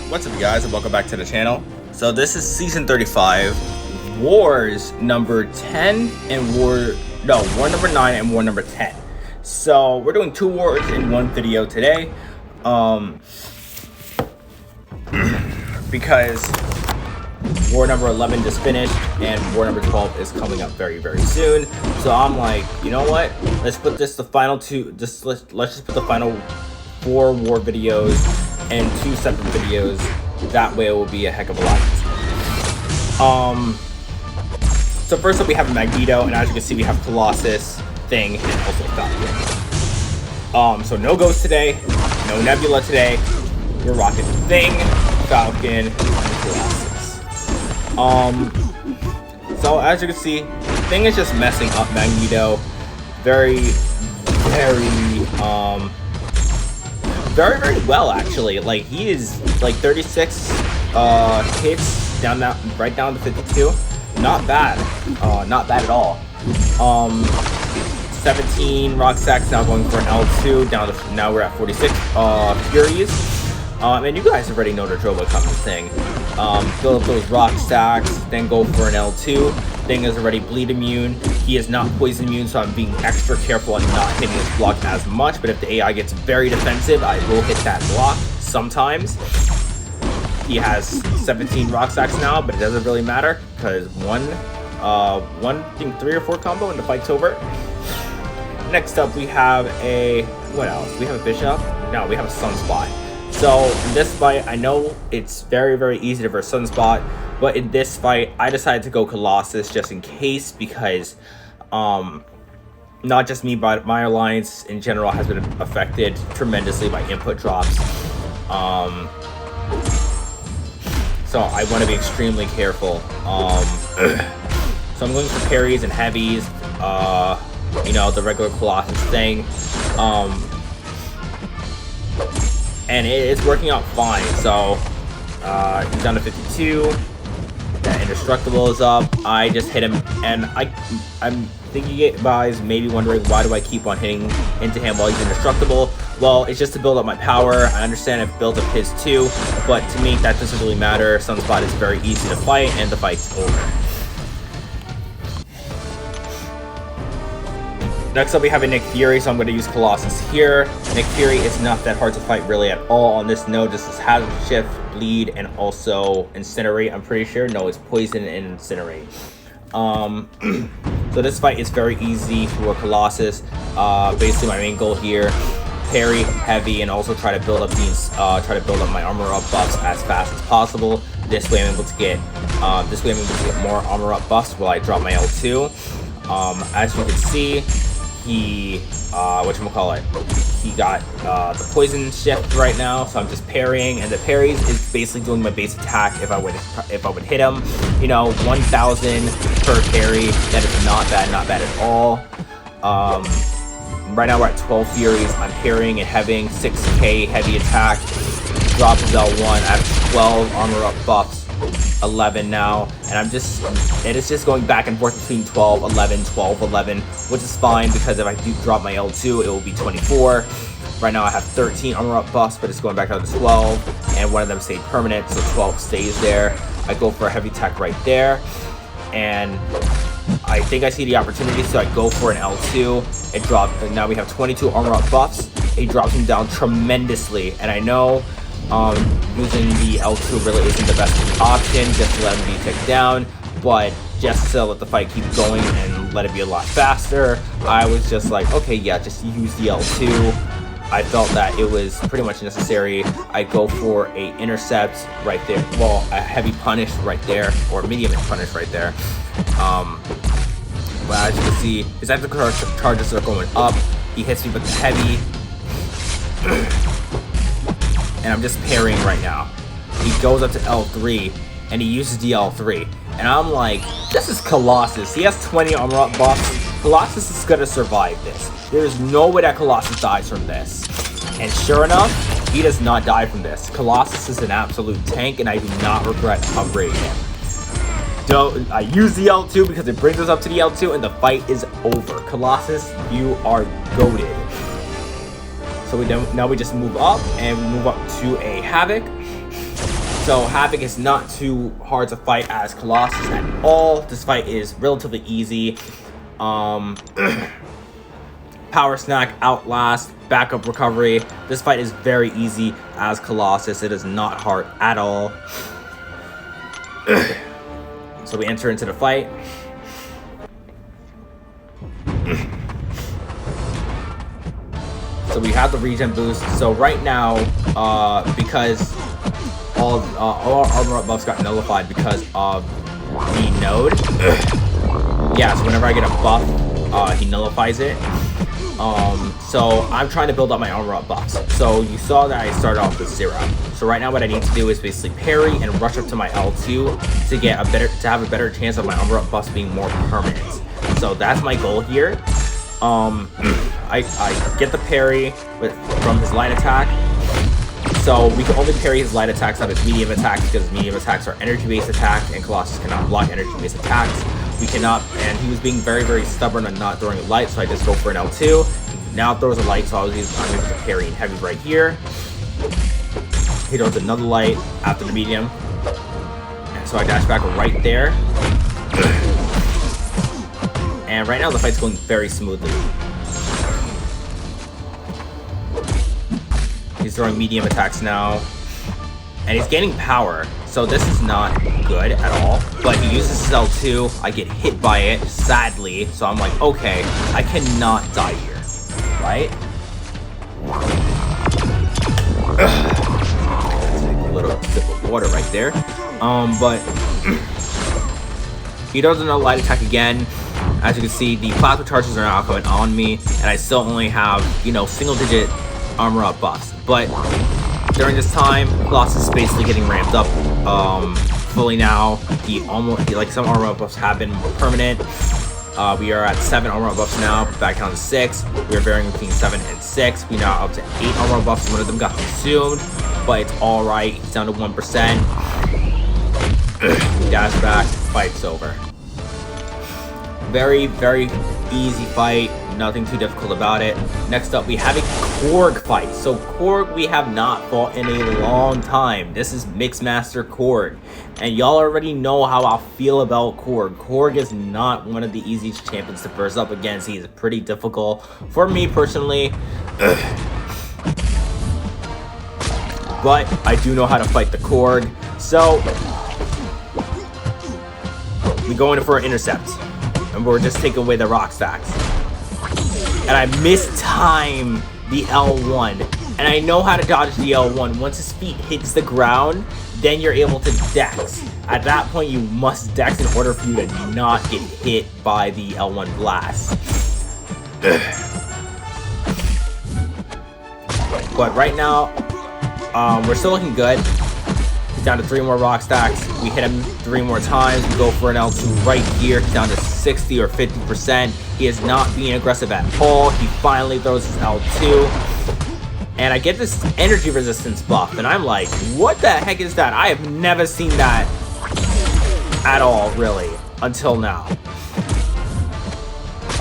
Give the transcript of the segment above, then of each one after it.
What's up, you guys, and welcome back to the channel. So this is season 35, wars number 10 and war number 9 and war number 10. So we're doing two wars in one video today, because war number 11 just finished and war number 12 is coming up very soon. So I'm like, you know what, let's put this the final two, let's just put the final 4 war videos and 2 separate videos. That way it will be a heck of a lot easier. So first up we have Magneto, and as you can see we have Colossus, Thing, and also Falcon. So no Ghost today, no Nebula today. We're rocking Thing, Falcon, and Colossus. So as you can see, Thing is just messing up Magneto very well, actually. Like, he is like 36 hits right down to 52. Not bad. Not bad at all. 17 rock sacks, now going for an L2, now we're at 46 Furies. And you guys already know the drill what comes to Thing. Build up those rock stacks, then go for an L2. Thing is already bleed immune. He is not poison immune, so I'm being extra careful on not hitting his block as much. But if the AI gets very defensive, I will hit that block sometimes. He has 17 rock stacks now, but it doesn't really matter because one 3 or 4 combo and the fight's over. Next up, we have what else? We have a Bishop. No, we have a Sunspot. So in this fight, I know it's very easy to verse Sunspot, but in this fight, I decided to go Colossus just in case, because not just me, but my alliance in general has been affected tremendously by input drops. So I want to be extremely careful. So I'm going for parries and heavies, you know, the regular Colossus thing. And it's working out fine. So he's down to 52. That indestructible is up. I just hit him, and I'm thinking you guys may be wondering, why do I keep on hitting into him while he's indestructible? Well, it's just to build up my power. I understand I've built up his too, but to me that doesn't really matter. Sunspot is very easy to fight, and the fight's over. Next up we have a Nick Fury, so I'm going to use Colossus here. Nick Fury is not that hard to fight really at all on this node. Just as Hazard Shift, Bleed, and also Incinerate, I'm pretty sure. No, it's Poison and Incinerate. So this fight is very easy for Colossus. Basically my main goal here, parry, heavy, and also try to build up my armor up buffs as fast as possible. This way I'm able to get more armor up buffs while I drop my L2. As you can see, he he got the poison shift right now, so I'm just parrying, and the parries is basically doing my base attack if I would hit him. You know, 1,000 per parry. That is not bad at all. Right now we're at 12 Furies. I'm parrying and having 6k heavy attack. Drop his L1. I have 12 armor up buffs. 11 now, and it is just going back and forth between 12, 11, 12, 11, which is fine, because if I do drop my L2, it will be 24. Right now I have 13 armor up buffs, but it's going back down to 12, and one of them stayed permanent, so 12 stays there. I go for a heavy attack right there, and I think I see the opportunity, so I go for an L2. It dropped, and now we have 22 armor up buffs. It drops him down tremendously, and I know using the L2 really isn't the best option, just to let him be ticked down, but just to let the fight keep going and let it be a lot faster, I was just like, okay, yeah, just use the L2. I felt that it was pretty much necessary. I go for a intercept right there, well, a heavy punish right there, or medium punish right there. But as you can see, his active charges are going up. He hits me with the heavy. And I'm just parrying right now. He goes up to L3, and he uses the L3. And I'm like, this is Colossus. He has 20 armor up buffs. Colossus is gonna survive this. There's no way that Colossus dies from this. And sure enough, he does not die from this. Colossus is an absolute tank, and I do not regret upgrading him. I use the L2 because it brings us up to the L2, and the fight is over. Colossus, you are goated. So now we just move up, and we move up to a Havoc. So Havoc is not too hard to fight as Colossus at all. This fight is relatively easy. Power Snack, Outlast, Backup Recovery. This fight is very easy as Colossus. It is not hard at all. So we enter into the fight. So we have the regen boost. So right now, because all our armor up buffs got nullified because of the node. Yeah, so whenever I get a buff, he nullifies it. So I'm trying to build up my armor up buffs. So you saw that I started off with 0. So right now what I need to do is basically parry and rush up to my L2 to get to have a better chance of my armor up buffs being more permanent. So that's my goal here. I get the parry from his light attack. So we can only parry his light attacks on his medium attacks because his medium attacks are energy-based attacks and Colossus cannot block energy-based attacks. We cannot, and he was being very, very stubborn and not throwing a light, so I just go for an L2. He now throws a light, so I'm able to parry in heavy right here. He throws another light after the medium. And so I dash back right there. And right now the fight's going very smoothly. He's throwing medium attacks now. And he's gaining power. So this is not good at all. But he uses his L2. I get hit by it, sadly. So I'm like, okay, I cannot die here. Right? Take a little sip of water right there. But he does another light attack again. As you can see, the plasma charges are now coming on me, and I still only have, you know, single-digit armor up buffs. But during this time, Colossus is basically getting ramped up fully now. Like some armor up buffs have been permanent. We are at 7 armor up buffs now, back down to 6. We are varying between 7 and 6. We now up to 8 armor up buffs. One of them got consumed, but it's all right. He's down to 1%. Dash back, fight's over. Very, very easy fight. Nothing too difficult about it. Next up, we have a Korg fight. So Korg we have not fought in a long time. This is Mixmaster Korg. And y'all already know how I feel about Korg. Korg is not one of the easiest champions to first up against. He is pretty difficult for me personally. But I do know how to fight the Korg. So we go in for an intercept. And we're just taking away the rock stacks. And I mistime the L1. And I know how to dodge the L1. Once his feet hits the ground, then you're able to dex. At that point, you must dex in order for you to not get hit by the L1 blast. But right now, we're still looking good. He's down to 3 more rock stacks. We hit him 3 more times. We go for an L2 right here. He's down to 60 or 50%. He is not being aggressive at all. He finally throws his L2. And I get this energy resistance buff. And I'm like, what the heck is that? I have never seen that at all, really, until now.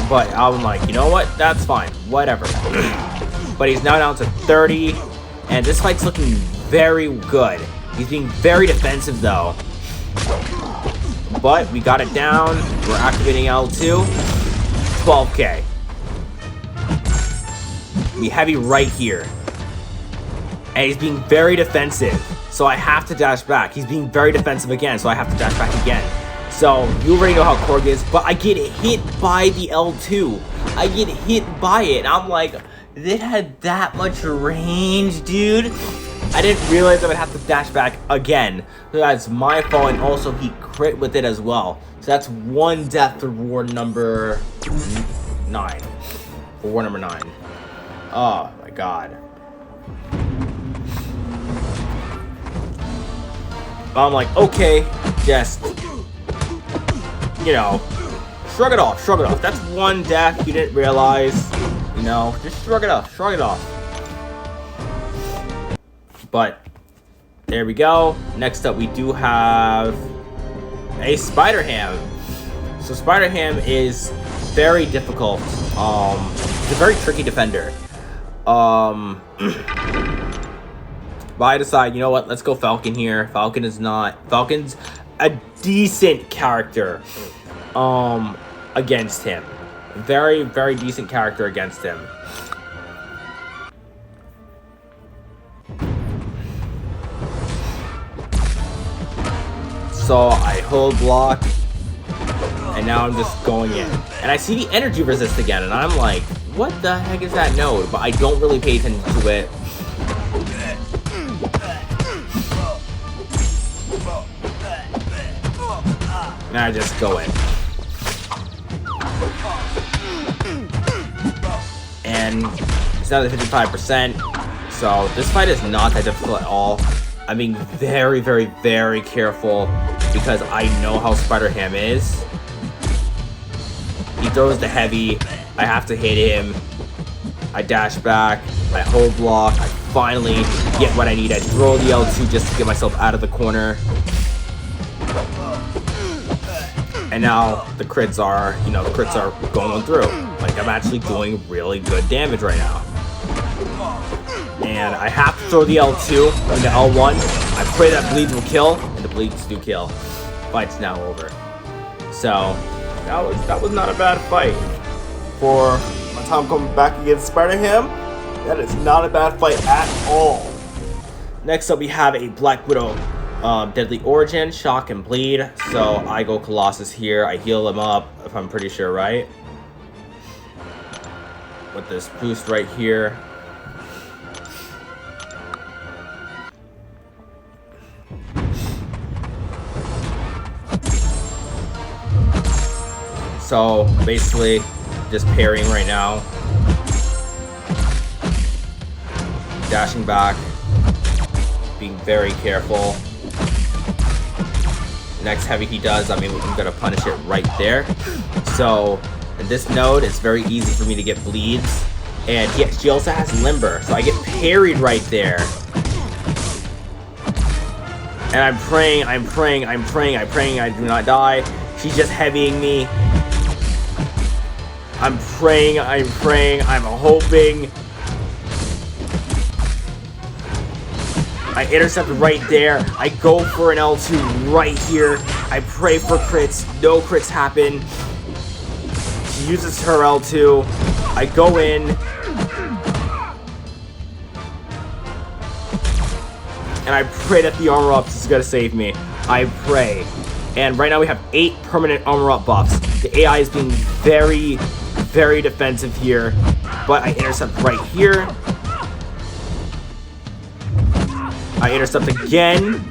But I'm like, you know what? That's fine. Whatever. But he's now down to 30. And this fight's looking very good. He's being very defensive, though. But we got it down. We're activating L2. 12k. We heavy right here. And he's being very defensive. So I have to dash back. He's being very defensive again, so I have to dash back again. So you already know how Korg is, but I get hit by the L2. I get hit by it. I'm like, it had that much range, dude. I didn't realize I would have to dash back again. So that's my fault, and also he crit with it as well. So that's 1 death for war number 9. For war number 9. Oh my god. I'm like, okay, just, you know, shrug it off, shrug it off. That's 1 death you didn't realize, you know, just shrug it off, shrug it off. But there we go. Next up, we do have a Spider-Ham. So Spider-Ham is very difficult. He's a very tricky defender. But I decide, you know what? Let's go Falcon here. Falcon's a decent character against him. Very, very decent character against him. So I hold block, and now I'm just going in. And I see the energy resist again, and I'm like, what the heck is that node? But I don't really pay attention to it. And I just go in. And it's now at 55%. So this fight is not that difficult at all. I'm being very, very, very careful because I know how Spider-Ham is. He throws the heavy. I have to hit him. I dash back. I hold block. I finally get what I need. I throw the L2 just to get myself out of the corner. And now the crits are, going through. Like, I'm actually doing really good damage right now. And I have to throw the L2 into L1. I pray that bleeds will kill, and the bleeds do kill. Fight's now over. So that was not a bad fight. For my time coming back against Spider-Ham, that is not a bad fight at all. Next up we have a Black Widow Deadly Origin, Shock and Bleed. So I go Colossus here. I heal him up, if I'm pretty sure, right? With this boost right here. So basically, just parrying right now. Dashing back. Being very careful. Next heavy he does, I'm gonna punish it right there. So in this node, it's very easy for me to get bleeds. And she also has Limber, so I get parried right there. And I'm praying I do not die. She's just heavying me. I'm praying, I'm hoping. I intercept right there. I go for an L2 right here. I pray for crits. No crits happen. She uses her L2. I go in. And I pray that the armor ups is gonna save me. I pray. And right now we have 8 permanent armor up buffs. The AI is being very, very defensive here. But I intercept right here. I intercept again.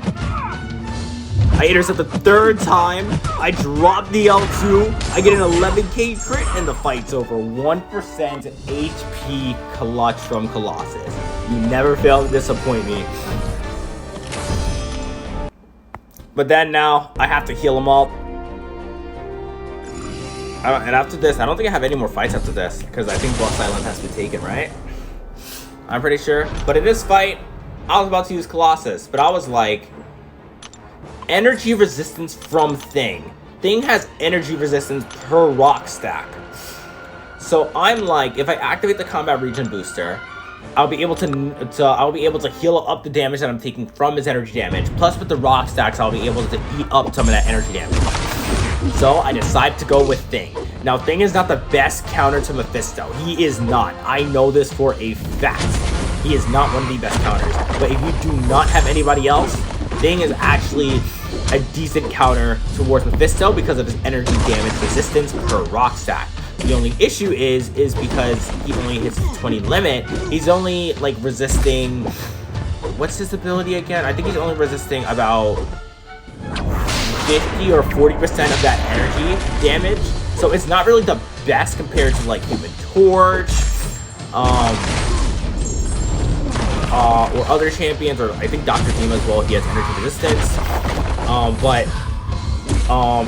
I intercept the 3rd time. I drop the L2. I get an 11k crit and the fight's over. 1% HP clutch from Colossus. You never fail to disappoint me. But then now, I have to heal them all. And after this, I don't think I have any more fights after this. Because I think Boss Island has been taken, right? I'm pretty sure. But in this fight, I was about to use Colossus. But I was like, energy resistance from Thing. Thing has energy resistance per rock stack. So I'm like, if I activate the combat region booster, I'll be able to heal up the damage that I'm taking from his energy damage. Plus with the rock stacks, I'll be able to eat up some of that energy damage. So I decided to go with Thing. Now Thing is not the best counter to Mephisto. He is not. I know this for a fact. He is not one of the best counters. But if you do not have anybody else, Thing is actually a decent counter towards Mephisto because of his energy damage resistance per rock stack. The only issue is because he only hits the 20 limit, he's only like resisting, what's his ability again? I think he's only resisting about 50 or 40% of that energy damage. So it's not really the best compared to like Human Torch, or other champions, or I think Dr. Doom as well. He has energy resistance, but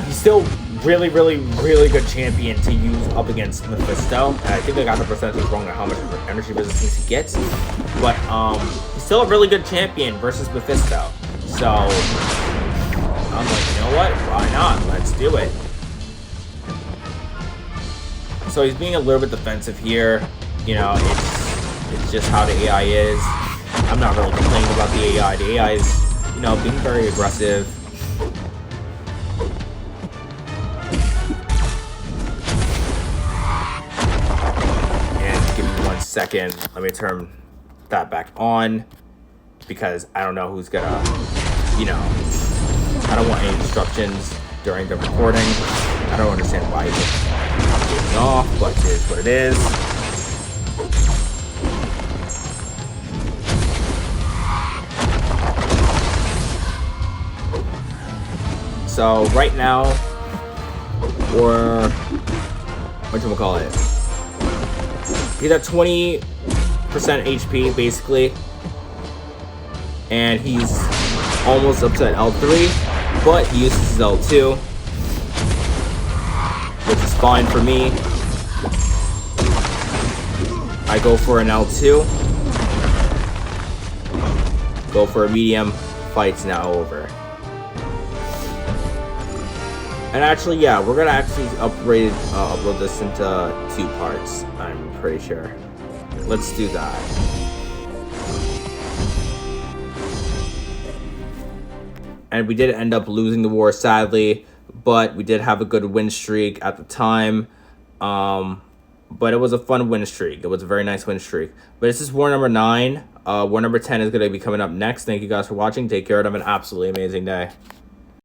he's still really good champion to use up against Mephisto. And I think I got the percentage wrong on how much energy resistance he gets, but he's still a really good champion versus Mephisto. So I'm like, you know what? Why not? Let's do it. So he's being a little bit defensive here. You know, it's just how the AI is. I'm not really complaining about the AI. The AI is, you know, being very aggressive. And give me 1 second. Let me turn that back on because I don't know who's gonna, you know, I don't want any disruptions during the recording. I don't understand why it's getting off, but it is what it is. So right now, or whatchamacallit, he's at 20% HP basically, and he's almost up to an L3, but he uses his L2, which is fine for me. I go for an L2, go for a medium, fight's now over. And actually, yeah, we're gonna actually upload this into 2 parts, I'm pretty sure. Let's do that. And we did end up losing the war, sadly, but we did have a good win streak at the time. But it was a fun win streak. It was a very nice win streak. But this is war number 9. War number 10 is going to be coming up next. Thank you guys for watching. Take care and have an absolutely amazing day.